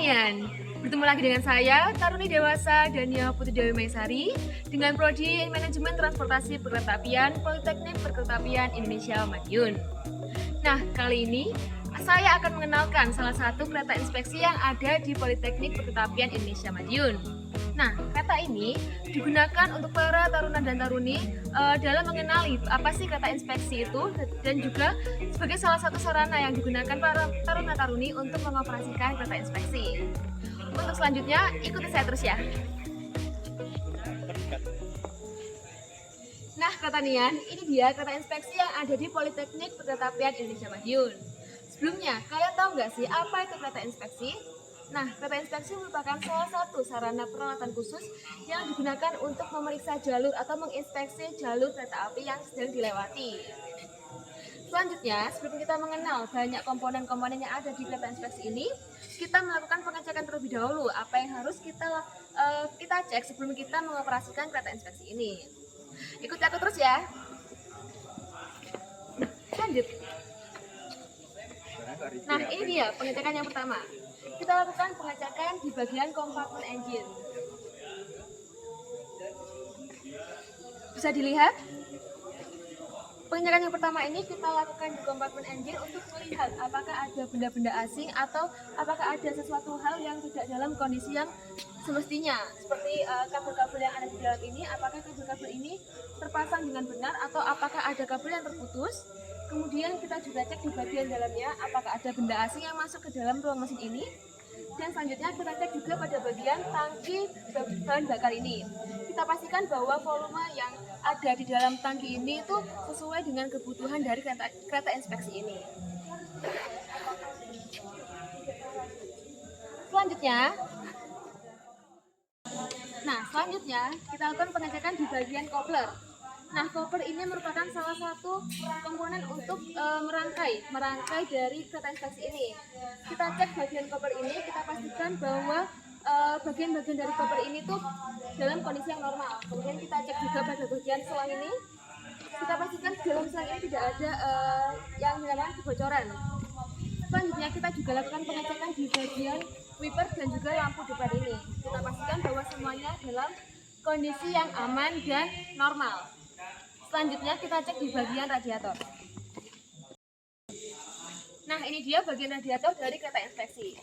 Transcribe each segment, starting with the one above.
Nian, bertemu lagi dengan saya, Taruni Dewasa Dania Putri Dewi Maisari, dengan Prodi Manajemen Transportasi Perkeretaapian Politeknik Perkeretaapian Indonesia Madiun. Nah, kali ini saya akan mengenalkan salah satu kereta inspeksi yang ada di Politeknik Perkeretaapian Indonesia Madiun. Nah, kereta ini digunakan untuk para taruna dan taruni dalam mengenali apa sih kereta inspeksi itu, dan juga sebagai salah satu sarana yang digunakan para taruna taruni untuk mengoperasikan kereta inspeksi. Untuk selanjutnya, ikuti saya terus ya. Nah, kereta Nian, ini dia kereta inspeksi yang ada di Politeknik Perkeretaapian Indonesia Madiun. Sebelumnya, kalian tahu nggak sih apa itu kereta inspeksi? Nah, kereta inspeksi merupakan salah satu sarana peralatan khusus yang digunakan untuk memeriksa jalur atau menginspeksi jalur kereta api yang sedang dilewati. Selanjutnya, sebelum kita mengenal banyak komponen-komponen yang ada di kereta inspeksi ini, kita melakukan pengecekan terlebih dahulu apa yang harus kita cek sebelum kita mengoperasikan kereta inspeksi ini. Ikuti aku terus ya. Lanjut. Nah, ini dia pengecekan yang pertama. Kita lakukan pengecekan di bagian kompartemen engine. Bisa dilihat, pengecekan yang pertama ini kita lakukan di kompartemen engine untuk melihat apakah ada benda-benda asing atau apakah ada sesuatu hal yang tidak dalam kondisi yang semestinya. Seperti kabel-kabel yang ada di dalam ini, apakah kabel-kabel ini terpasang dengan benar atau apakah ada kabel yang terputus. Kemudian kita juga cek di bagian dalamnya apakah ada benda asing yang masuk ke dalam ruang mesin ini. Dan selanjutnya kita cek juga pada bagian tangki bahan bakar ini. Kita pastikan bahwa volume yang ada di dalam tangki ini itu sesuai dengan kebutuhan dari kereta inspeksi ini. Selanjutnya kita lakukan pengecekan di bagian coupler. Nah, coupler ini merupakan salah satu komponen untuk merangkai dari kereta inspeksi ini. Kita cek bagian coupler ini, kita pastikan bahwa bagian-bagian dari coupler ini tuh dalam kondisi yang normal. Kemudian kita cek juga pada bagian selang ini, kita pastikan di dalam selang ini tidak ada yang menyebabkan kebocoran. Selanjutnya kita juga lakukan pengecekan di bagian wiper dan juga lampu depan ini. Kita pastikan bahwa semuanya dalam kondisi yang aman dan normal. Selanjutnya kita cek di bagian radiator. Nah, ini dia bagian radiator dari kereta inspeksi.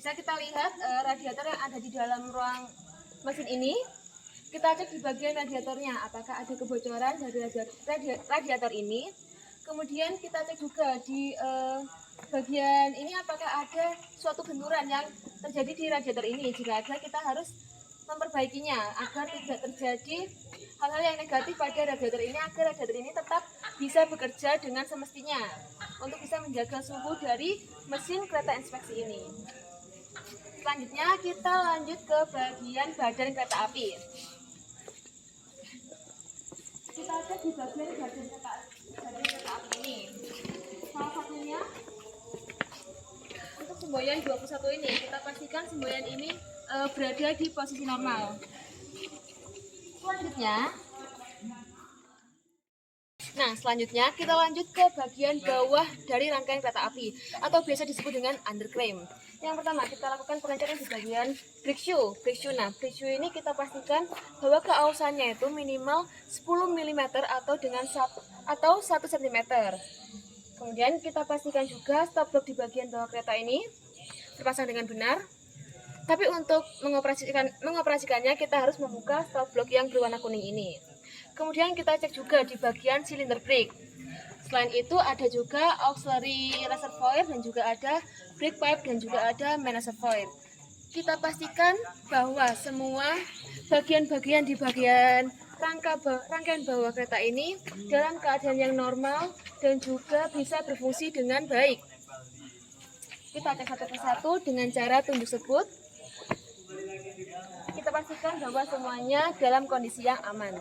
Bisa kita lihat radiator yang ada di dalam ruang mesin ini. Kita cek di bagian radiatornya apakah ada kebocoran dari radiator ini. Kemudian kita cek juga di bagian ini apakah ada suatu benturan yang terjadi di radiator ini. Jika ada, kita harus memperbaikinya agar tidak terjadi hal-hal yang negatif pada radiator ini, agar radiator ini tetap bisa bekerja dengan semestinya untuk bisa menjaga suhu dari mesin kereta inspeksi ini. Selanjutnya kita lanjut ke bagian badan kereta api. Kita cek di bagian badan kereta api ini. Salah satunya untuk semboyan 21 ini, kita pastikan semboyan ini berada di posisi normal. Selanjutnya kita lanjut ke bagian bawah dari rangkaian kereta api atau biasa disebut dengan underclaim. Yang pertama kita lakukan pengecekan di bagian brake shoe. Nah, brake shoe ini kita pastikan bahwa keausannya itu minimal 10 mm atau 1 cm. Kemudian kita pastikan juga stop block di bagian bawah kereta ini terpasang dengan benar. Tapi untuk mengoperasikannya kita harus membuka stop block yang berwarna kuning ini. Kemudian kita cek juga di bagian silinder brake. Selain itu ada juga auxiliary reservoir dan juga ada brake pipe dan juga ada main reservoir. Kita pastikan bahwa semua bagian-bagian di bagian rangkaian bawah kereta ini dalam keadaan yang normal dan juga bisa berfungsi dengan baik. Kita cek satu persatu dengan cara tunjuk sebut. Kita pastikan bahwa semuanya dalam kondisi yang aman.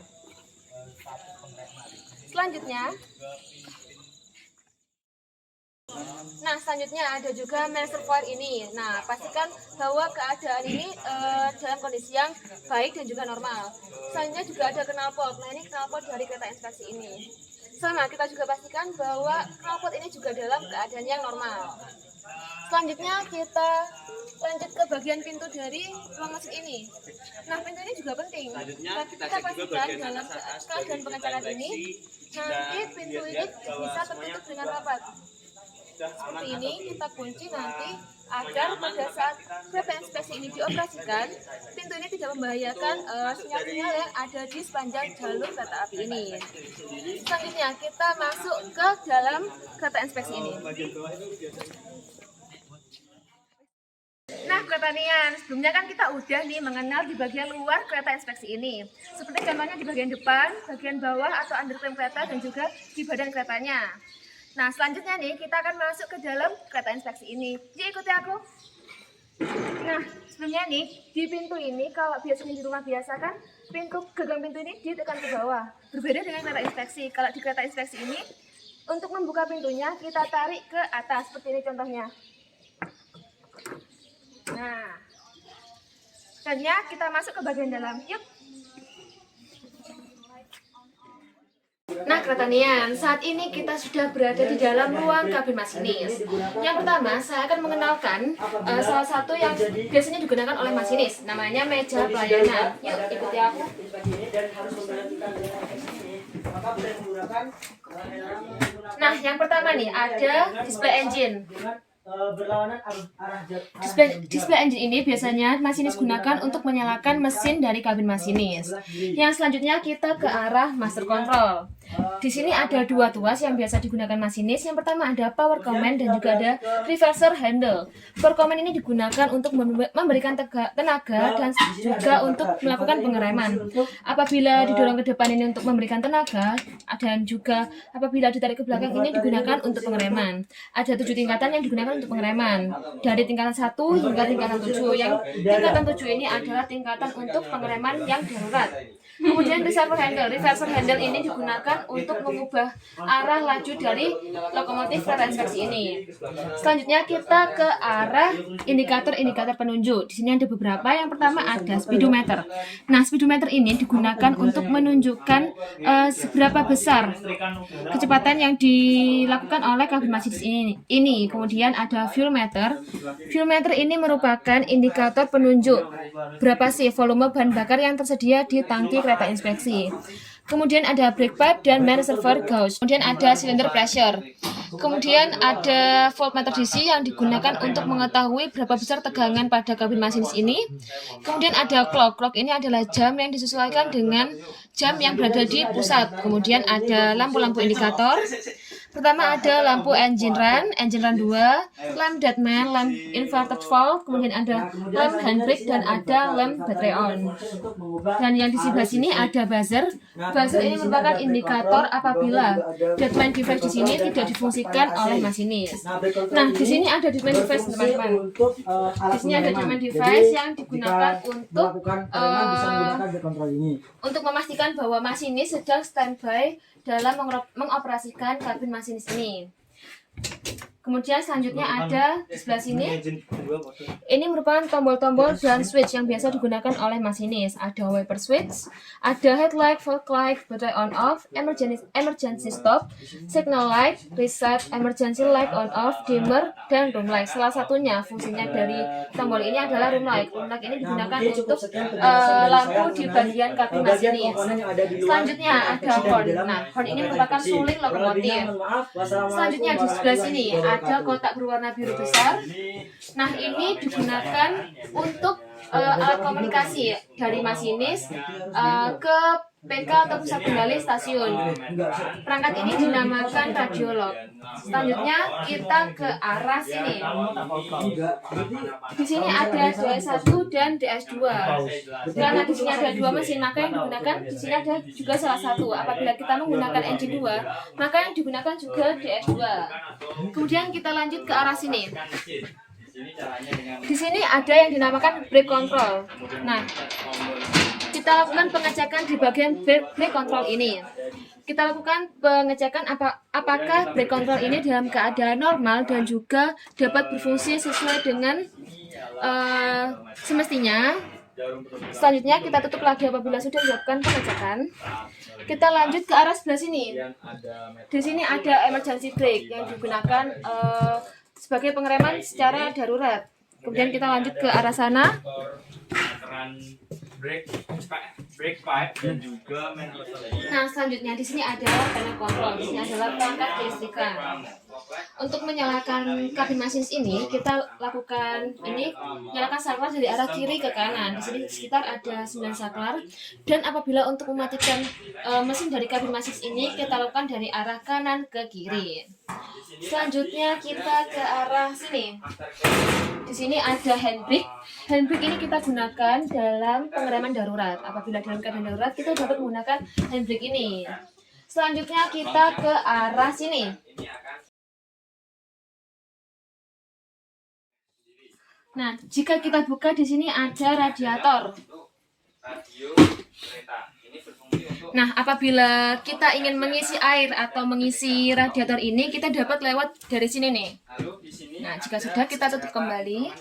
Selanjutnya ada juga main reservoir ini. Nah, pastikan bahwa keadaan ini dalam kondisi yang baik dan juga normal. Selanjutnya juga ada knalpot. Nah, ini knalpot dari kereta inspeksi ini. Sama, kita juga pastikan bahwa knalpot ini juga dalam keadaan yang normal. Selanjutnya kita lanjut ke bagian pintu dari ruang mesin ini. Nah, pintu ini juga penting. Kita pastikan dalam keadaan pengecekan ini, nanti pintu ini bisa tertutup dengan rapat. Seperti ini, kita kunci nanti agar pada saat kereta inspeksi ini dioperasikan, pintu ini tidak membahayakan sinyal-sinyal yang ada di sepanjang jalur kereta api ini. Selanjutnya kita masuk ke dalam kereta inspeksi ini. Nah, pertanian, sebelumnya kan kita udah nih mengenal di bagian luar kereta inspeksi ini. Seperti contohnya di bagian depan, bagian bawah atau underframe kereta, dan juga di badan keretanya. Nah, selanjutnya nih kita akan masuk ke dalam kereta inspeksi ini. Jadi ikuti aku. Nah, sebelumnya nih di pintu ini, kalau biasanya di rumah biasa kan gagang pintu ini ditekan ke bawah. Berbeda dengan kereta inspeksi. Kalau di kereta inspeksi ini, untuk membuka pintunya kita tarik ke atas seperti ini contohnya. Nah, selanjutnya kita masuk ke bagian dalam. Yuk. Nah, keretanian, saat ini kita sudah berada di dalam ruang kabin masinis. Yang pertama, saya akan mengenalkan salah satu yang biasanya digunakan oleh masinis, namanya meja pelayanan. Yuk, ikuti aku. Nah, yang pertama nih ada display engine. Display engine ini biasanya masinis gunakan untuk menyalakan mesin dari kabin masinis. Yang selanjutnya kita ke arah master control. Di sini ada dua tuas yang biasa digunakan masinis. Yang pertama ada power command dan juga ada reverser handle. Power command ini digunakan untuk memberikan tenaga dan juga untuk melakukan pengereman. Apabila didorong ke depan ini untuk memberikan tenaga, dan juga apabila ditarik ke belakang ini digunakan untuk pengereman. Ada 7 tingkatan yang digunakan untuk pengereman, dari tingkatan 1 hingga tingkatan 7. Yang tingkatan 7 ini adalah tingkatan untuk pengereman yang darurat. Kemudian reverser handle ini digunakan untuk mengubah arah laju dari lokomotif kereta inspeksi ini. Selanjutnya kita ke arah indikator penunjuk. Di sini ada beberapa. Yang pertama ada speedometer. Nah, speedometer ini digunakan untuk menunjukkan seberapa besar kecepatan yang dilakukan oleh kabin masinis ini. Kemudian ada fuel meter. Fuel meter ini merupakan indikator penunjuk berapa sih volume bahan bakar yang tersedia di tangki kereta inspeksi. Kemudian ada brake pipe dan main reservoir gauge. Kemudian ada cylinder pressure. Kemudian ada voltmeter DC yang digunakan untuk mengetahui berapa besar tegangan pada kabin masinis ini. Kemudian ada clock. Clock ini adalah jam yang disesuaikan dengan jam yang berada di pusat. Kemudian ada lampu-lampu indikator. Pertama ada lampu engine run 2, lamp deadman, lamp inverted valve, kemudian ada lamp handbrake dan ada lamp battery on. Dan yang di sebelah sini ada buzzer. Buzzer ini merupakan indikator apabila deadman device di sini tidak difungsikan oleh masinis. Nah, di sini ada deadman device, teman-teman. Di sini ada deadman device yang digunakan untuk memastikan bahwa masinis sedang standby dalam mengoperasikan kabin masinis ini. Kemudian selanjutnya ada di sebelah sini. Ini merupakan tombol-tombol dan switch yang biasa digunakan oleh masinis. Ada wiper switch, ada headlight, fog light, battery on off, emergency stop, signal light, reset, emergency light on off, dimmer, dan room light. Salah satunya fungsinya dari tombol ini adalah room light. Room light ini digunakan untuk lampu di bagian kabin masinis. Selanjutnya ada horn. Nah, horn ini merupakan suling lokomotif. Selanjutnya di sebelah sini ada kotak berwarna biru besar. Nah, ini digunakan untuk alat komunikasi dari masinis ke PK atau pusat kendali stasiun. Perangkat ini dinamakan radiolog. Selanjutnya kita ke arah sini. Di sini ada DS1 dan DS2. Karena di sini ada 2 mesin, maka yang digunakan di sini ada juga salah satu. Apabila kita menggunakan engine 2, maka yang digunakan juga DS2. Kemudian kita lanjut ke arah sini. Di sini ada yang dinamakan brake control. Nah, kita lakukan pengecekan di bagian brake control ini. Kita lakukan pengecekan apakah brake control ini dalam keadaan normal dan juga dapat berfungsi sesuai dengan semestinya. Selanjutnya kita tutup lagi apabila sudah dilakukan pengecekan. Kita lanjut ke arah sebelah sini. Di sini ada emergency brake yang digunakan sebagai pengereman secara darurat. Kemudian kita lanjut ke arah sana. Brake pipe dan juga Nah, selanjutnya di sini ada panel kontrol. Di sini adalah perangkat kelistrikan. Untuk menyalakan kabin masinis ini, kita lakukan ini nyalakan saklar dari arah kiri ke kanan. Di sini sekitar ada 9 saklar. Dan apabila untuk mematikan mesin dari kabin masinis ini, kita lakukan dari arah kanan ke kiri. Selanjutnya kita ke arah sini. Di sini ada handbrake. Handbrake ini kita gunakan dalam pengereman darurat. Apabila dalam keadaan darurat, kita dapat menggunakan handbrake ini. Selanjutnya kita ke arah sini. Nah, jika kita buka di sini ada radiator. Nah, apabila kita ingin mengisi air atau mengisi radiator ini, kita dapat lewat dari sini nih. Nah, jika sudah, kita tutup kembali.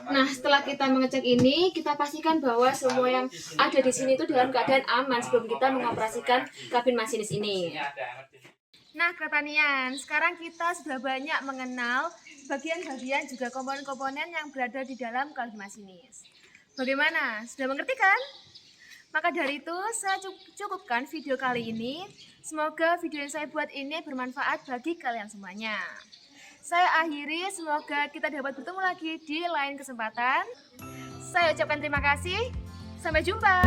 Nah, setelah kita mengecek ini, kita pastikan bahwa semua yang ada di sini itu dalam keadaan aman sebelum kita mengoperasikan kabin masinis ini. Nah, Kretanian, sekarang kita sudah banyak mengenal bagian-bagian juga komponen-komponen yang berada di dalam kabin masinis. Bagaimana? Sudah mengerti kan? Maka dari itu, saya cukupkan video kali ini. Semoga video yang saya buat ini bermanfaat bagi kalian semuanya. Saya akhiri, semoga kita dapat bertemu lagi di lain kesempatan. Saya ucapkan terima kasih. Sampai jumpa.